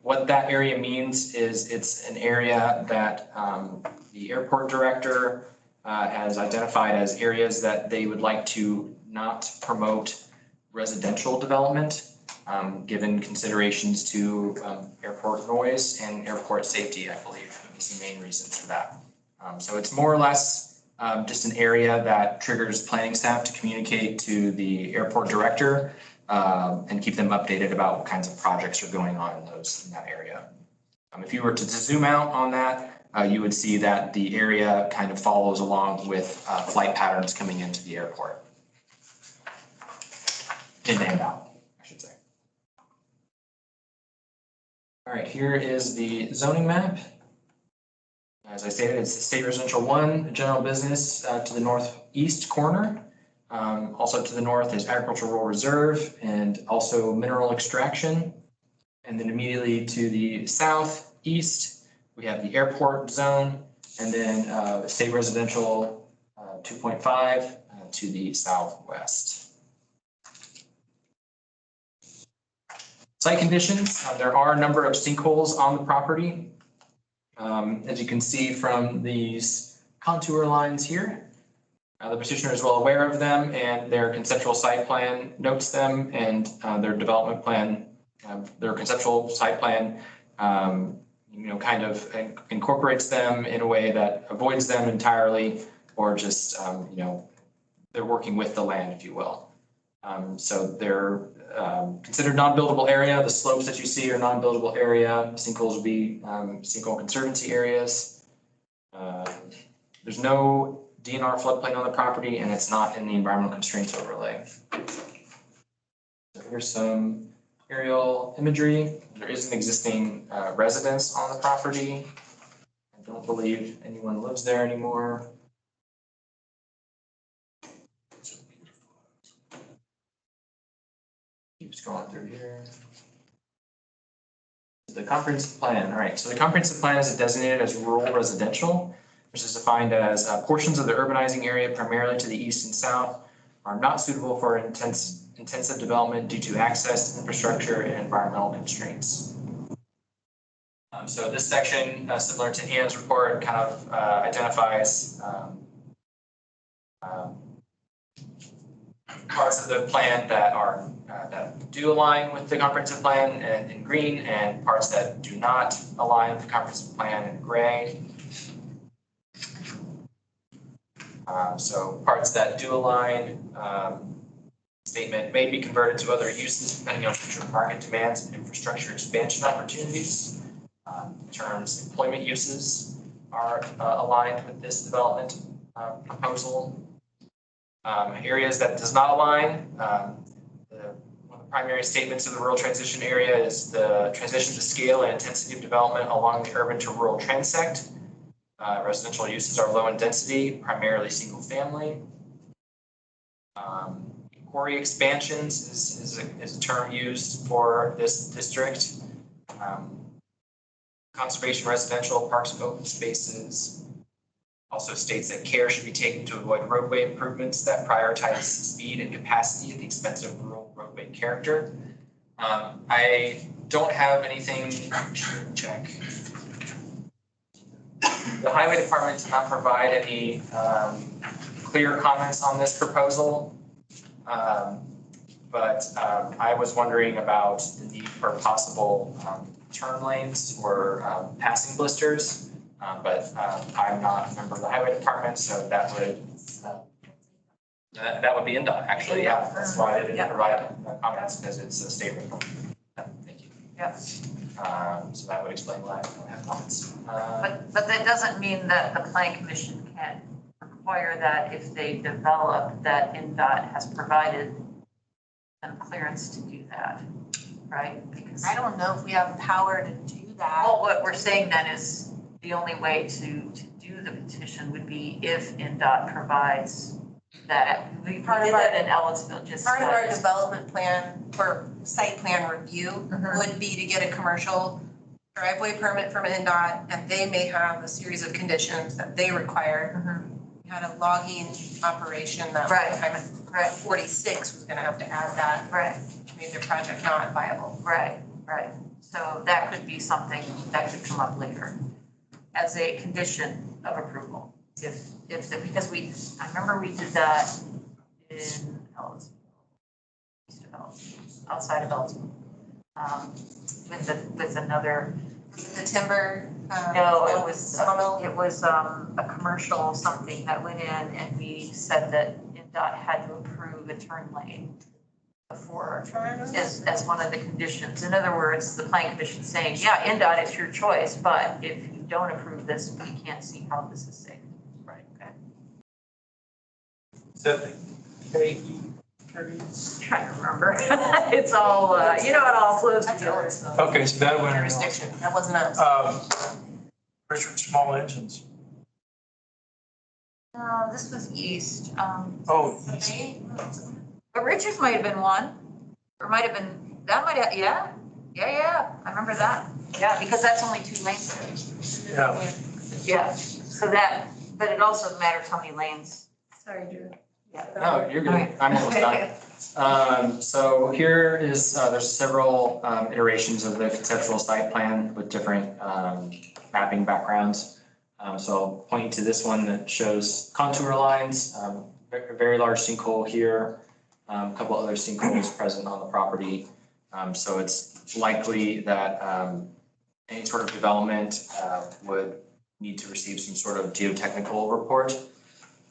What that area means is it's an area that the airport director has identified as areas that they would like to not promote residential development, given considerations to airport noise and airport safety, I believe, is the main reasons for that. So it's more or less just an area that triggers planning staff to communicate to the airport director and keep them updated about what kinds of projects are going on in that area. If you were to zoom out on that, you would see that the area kind of follows along with flight patterns coming into the airport. In and out, I should say. All right, here is the zoning map. As I stated, it's State Residential 1, general business to the northeast corner. Also to the north is Agricultural Rural Reserve and also mineral extraction. And then immediately to the southeast, we have the airport zone, and then State Residential 2.5 to the southwest. Site conditions, there are a number of sinkholes on the property. As you can see from these contour lines here, the petitioner is well aware of them, and their conceptual site plan notes them, and their development plan, their conceptual site plan, kind of incorporates them in a way that avoids them entirely, or just, they're working with the land, if you will. So they're considered non-buildable area. The slopes that you see are non-buildable area. Sinkholes would be sinkhole conservancy areas. There's no DNR floodplain on the property, and it's not in the environmental constraints overlay. So here's some aerial imagery. There is an existing residence on the property. I don't believe anyone lives there anymore. Keep scrolling through here. The comprehensive plan, all right, so the comprehensive plan is designated as rural residential, which is defined as portions of the urbanizing area primarily to the east and south are not suitable for intensive development due to access, infrastructure, and environmental constraints. So this section, similar to Ian's report, kind of identifies parts of the plan that are that do align with the comprehensive plan in green, and parts that do not align with the comprehensive plan in gray. So parts that do align, statement may be converted to other uses depending on future market demands and infrastructure expansion opportunities. Terms employment uses are aligned with this development proposal. Areas that does not align, one of the primary statements of the rural transition area is the transition to scale and intensity of development along the urban to rural transect. Residential uses are low in density, primarily single family. Quarry expansions is a term used for this district. Conservation residential, parks, open spaces. Also states that care should be taken to avoid roadway improvements that prioritize speed and capacity at the expense of rural roadway character. I don't have anything to check. The highway department did not provide any clear comments on this proposal. But I was wondering about the need for possible turn lanes or passing blisters. But I'm not a member of the highway department, so that would be NDOT, actually, yeah. That's why I didn't provide comments, because it's a state report. Thank you. Yes. So that would explain why I don't have comments. But that doesn't mean that the plan commission can't require that if they develop that NDOT has provided them clearance to do that, right? Because I don't know if we have power to do that. well, what we're saying then is the only way to do the petition would be if NDOT provides that. We did that in Ellisville, just. Part of our development plan or site plan review would be to get a commercial driveway permit from NDOT, and they may have a series of conditions that they require. We had a logging operation that Right. 46 was gonna have to add that. Right. Which made their project not viable. Right. So that could be something that could come up later as a condition of approval. Because I remember we did that in Ellisville, east of Ellisville, outside of Ellisville, with another. The timber. No, it was sawmill. a commercial something that went in, and we said that NDOT had to approve a turn lane before, as one of the conditions. In other words, the plan commission saying, yeah, NDOT, it's your choice, but if you don't approve this, we can't see how this is safe. Right. Okay. So Trying to remember. It's all, it all flows together. Okay, so that went. Jurisdiction, that wasn't us. Richard Small Engines. No, this was east. Oh, But Richards might have been one, or might have been, that might have, yeah, I remember that. Yeah, because that's only 2 lanes there. yeah. Yeah, so that, but it also matters how many lanes. Sorry, Drew. Yeah. No, you're good. Okay. I'm almost done. So here is, there's several iterations of the conceptual site plan with different mapping backgrounds. So I'll point you to this one that shows contour lines, a very large sinkhole here, a couple other sinkholes present on the property. So it's likely that any sort of development would need to receive some sort of geotechnical report.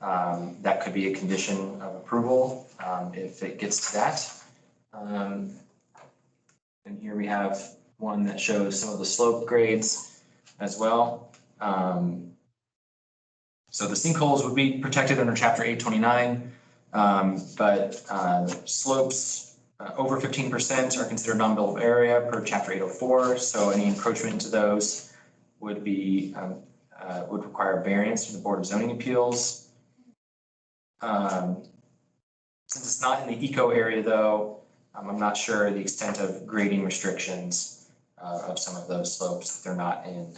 That could be a condition of approval if it gets to that. And here we have one that shows some of the slope grades as well. So the sinkholes would be protected under Chapter 829, but slopes over 15% are considered non-buildable area per Chapter 804. So any encroachment into those would be would require variance from the Board of Zoning Appeals. Since it's not in the eco area though, I'm not sure the extent of grading restrictions of some of those slopes. They're not in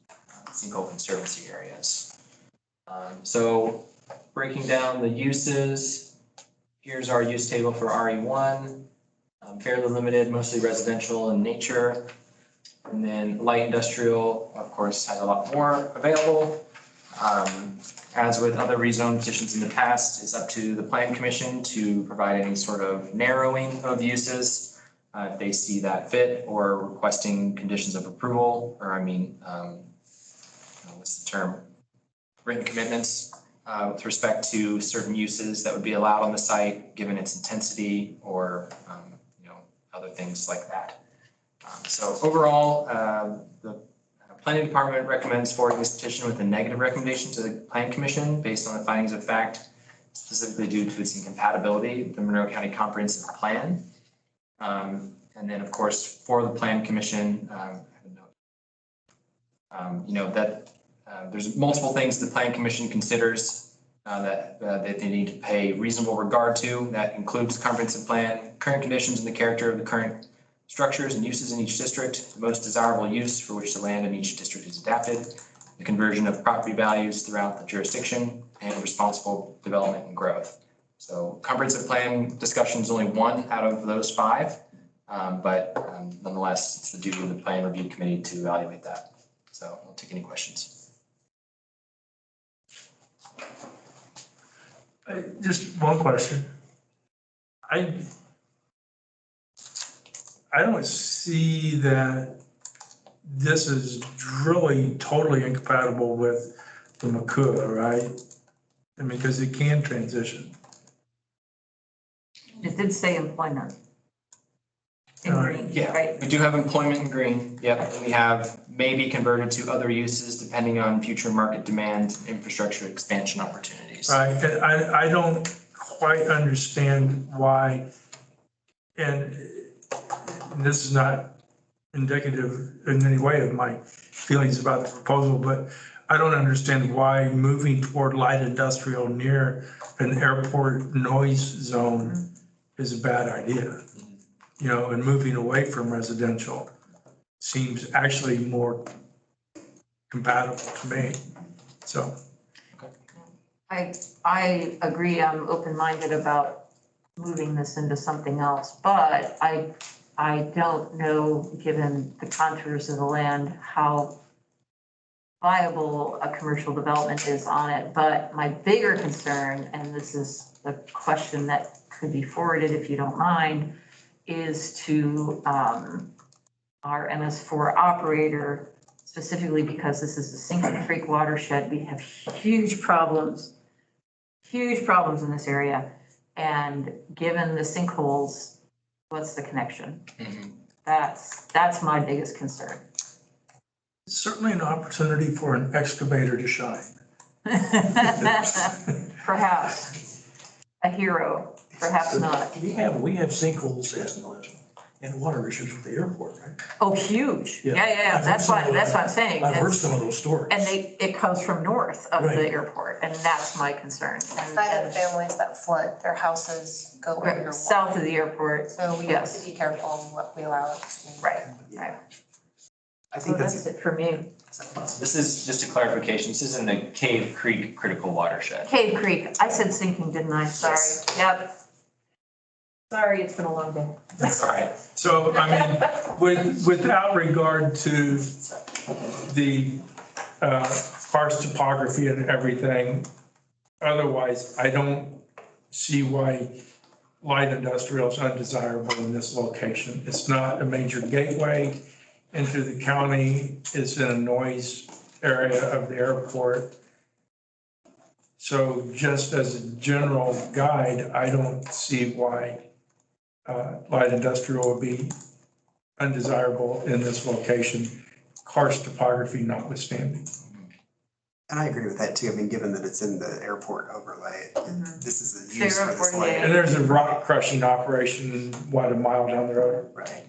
the sinkhole conservancy areas. So breaking down the uses, here's our use table for RE1, fairly limited, mostly residential in nature. And then light industrial, of course, has a lot more available. As with other rezone petitions in the past, it's up to the Plan Commission to provide any sort of narrowing of uses if they see that fit, or requesting conditions of approval, or what's the term? Written commitments with respect to certain uses that would be allowed on the site, given its intensity, or other things like that. So overall, the Planning Department recommends forwarding this petition with a negative recommendation to the Plan Commission based on the findings of fact, specifically due to its incompatibility with the Monroe County Comprehensive Plan. And then, of course, for the Plan Commission, there's multiple things the Plan Commission considers that they need to pay reasonable regard to. That includes comprehensive plan, current conditions and the character of the current structures and uses in each district, the most desirable use for which the land in each district is adapted, the conversion of property values throughout the jurisdiction, and responsible development and growth. So comprehensive plan discussion is only one out of those 5, but nonetheless, it's the duty of the Plan Review Committee to evaluate that. So I'll take any questions. Just one question. I don't see that this is really totally incompatible with the McCook, right? Because it can transition. It did say employment. In green, Yeah, right? we do have employment in green, yep, and we have maybe converted to other uses depending on future market demand, infrastructure expansion opportunities. Right, and I don't quite understand why, and this is not indicative in any way of my feelings about the proposal, but I don't understand why moving toward light industrial near an airport noise zone is a bad idea. And moving away from residential seems actually more compatible to me, so. I agree, I'm open-minded about moving this into something else, but I don't know, given the contours of the land, how viable a commercial development is on it. But my bigger concern, and this is the question that could be forwarded if you don't mind, is to our MS4 operator, specifically because this is a Sinking Creek watershed. We have huge problems in this area. And given the sinkholes, what's the connection? Mm-hmm. That's my biggest concern. Certainly an opportunity for an excavator to shine. Perhaps a hero. perhaps not. We have sinkholes and water issues with the airport, right? Oh, huge. Yeah. Yeah, that's what I'm saying. I've heard And some of those stories. it comes from north of the Right. airport, and that's my concern. And- I have families that flood, their houses go and underwater. south of the airport, So we have yes. to be careful what we allow. right. I So think that's it for me. This is just a clarification. This is in the Cave Creek critical watershed. Cave Creek, I said sinking, didn't I? Sorry. Yes. Yep. Sorry, it's been a long day. That's all right. So, I mean, without regard to the karst topography and everything, otherwise, I don't see why light industrial is undesirable in this location. It's not a major gateway into the county. It's in a noise area of the airport. So just as a general guide, I don't see why light industrial would be undesirable in this location, karst topography notwithstanding. And I agree with that too. I mean, given that it's in the airport overlay, this is the The use for this airport, land. And there's a rock crushing operation, what, a mile down the road? Right.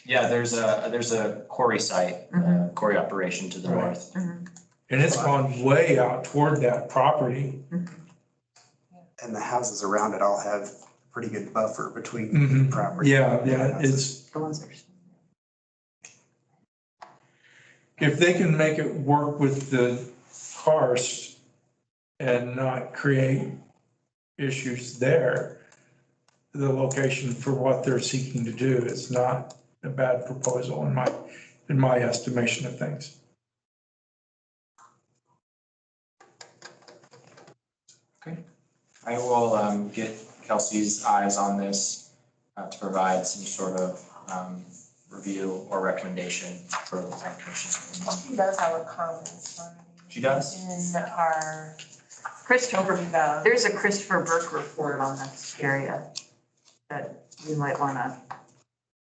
Yeah, there's a quarry site, quarry operation to the Right. north. And it's gone way out toward that property. And the houses around it all have a pretty good buffer between Mhm. property. Yeah, it's, The ones that are. if they can make it work with the karst and not create issues there, the location for what they're seeking to do is not a bad proposal in my estimation of things. I will get Kelsey's eyes on this to provide some sort of review or recommendation for the planning commission. She does have a comment. She does? In our. Christopher, there's a Christopher Burke report on this area that you might want to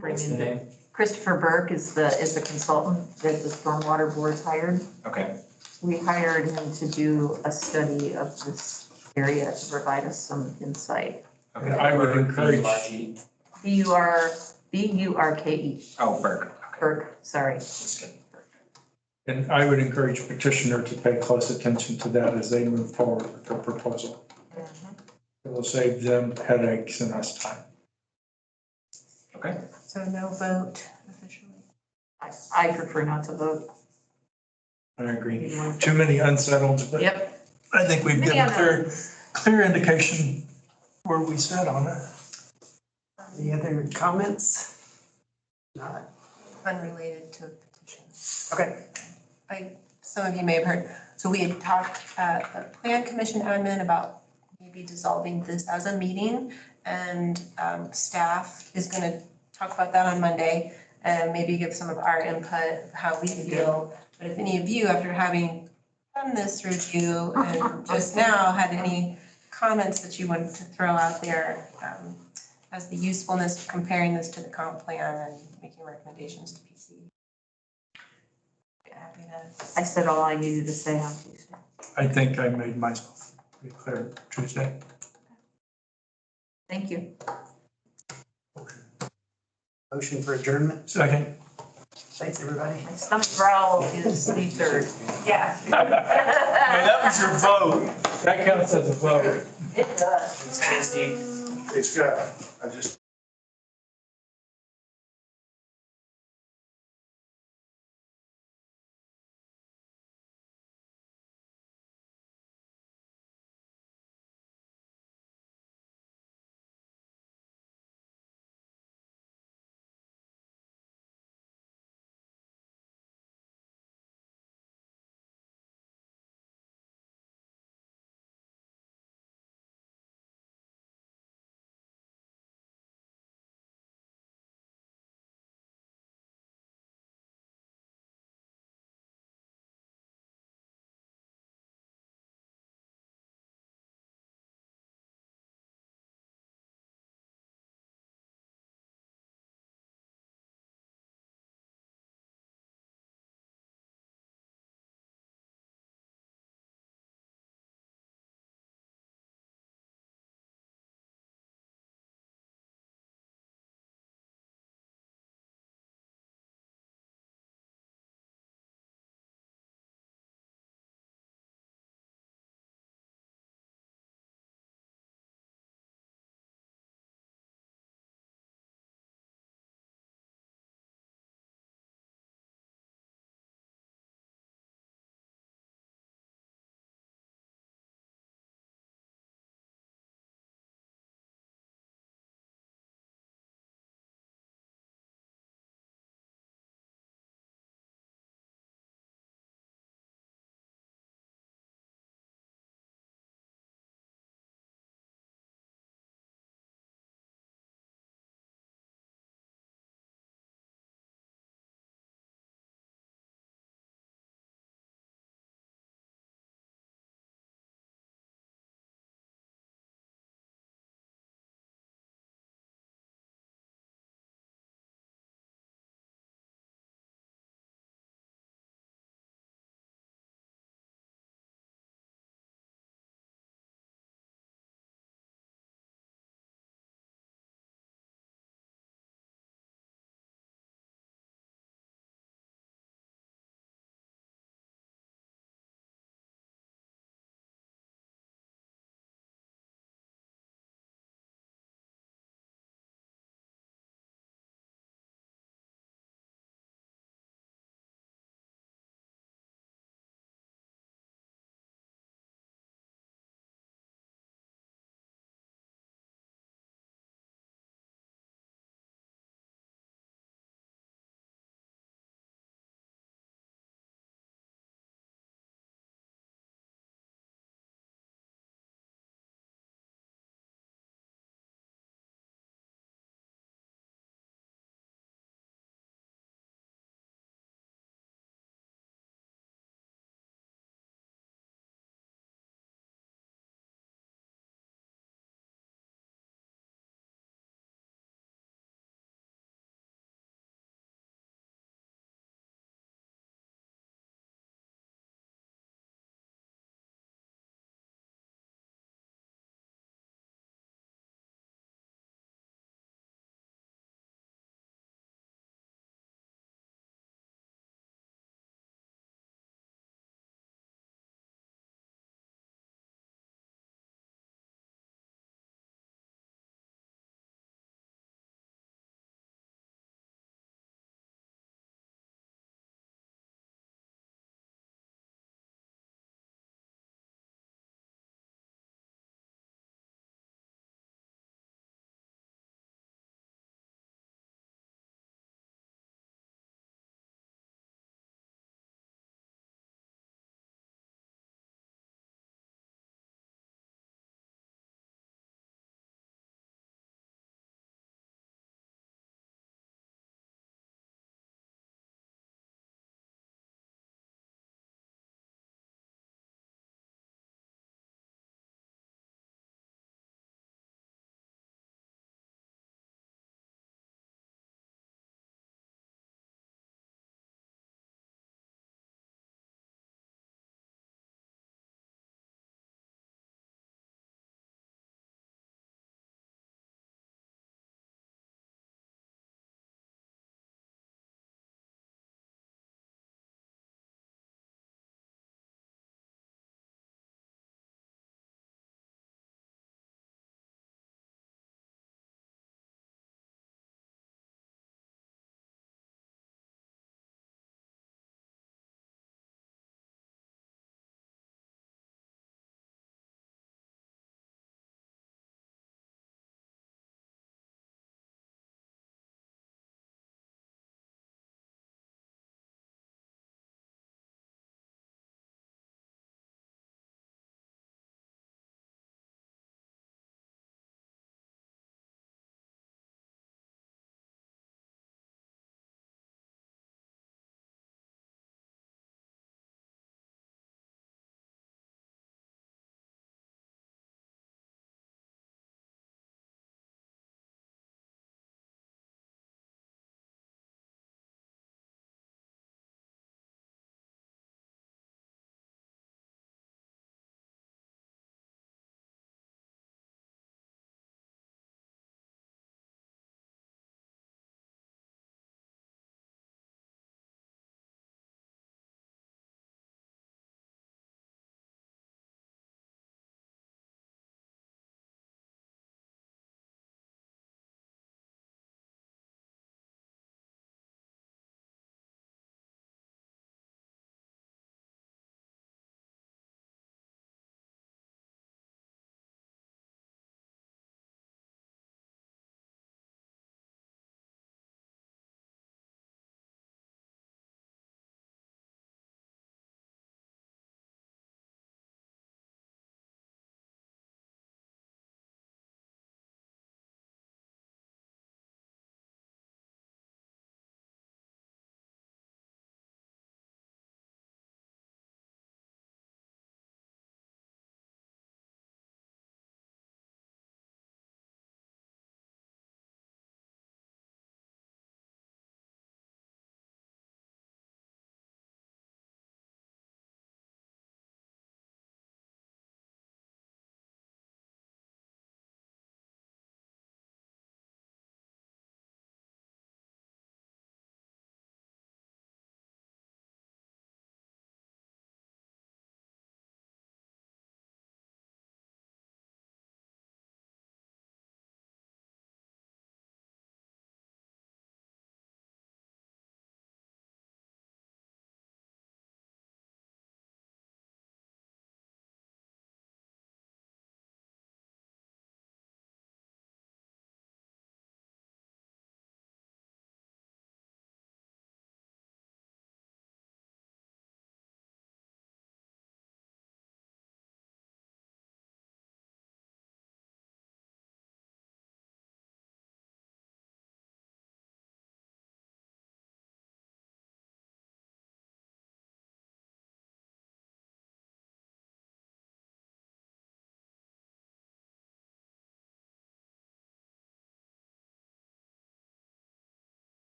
bring What's the in. name? Christopher Burke is the consultant that the Stormwater Board's hired. Okay, We hired him to do a study of this area to provide us some insight. okay. I would encourage- B-U-R-K-E, Oh, Burke. Okay, Burke, sorry. that's good. And I would encourage petitioner to pay close attention to that as they move forward with their proposal. It will save them headaches and us time. Okay. So no vote officially. I prefer not to vote. I agree. Too many unsettled, but Yep. I think we've Many given clear indication where we sit on it. Any other comments? Not. Unrelated to petitions. Okay. Some of you may have heard, so we had talked at the Plan Commission admin about maybe dissolving this as a meeting. And staff is going to talk about that on Monday and maybe give some of our input, of how we feel. But if any of you, after having done this review and just now had any comments that you wanted to throw out there as the usefulness of comparing this to the comp plan and making recommendations to PC. Happy to. I said all I needed to say on Tuesday. I think I made myself pretty clear Tuesday. Thank you. Motion for adjournment. Second. Thanks, everybody. My stomach growl is the third. Yeah. Hey, that was your vote. That counts as a vote. It does. Hey, Scott, I just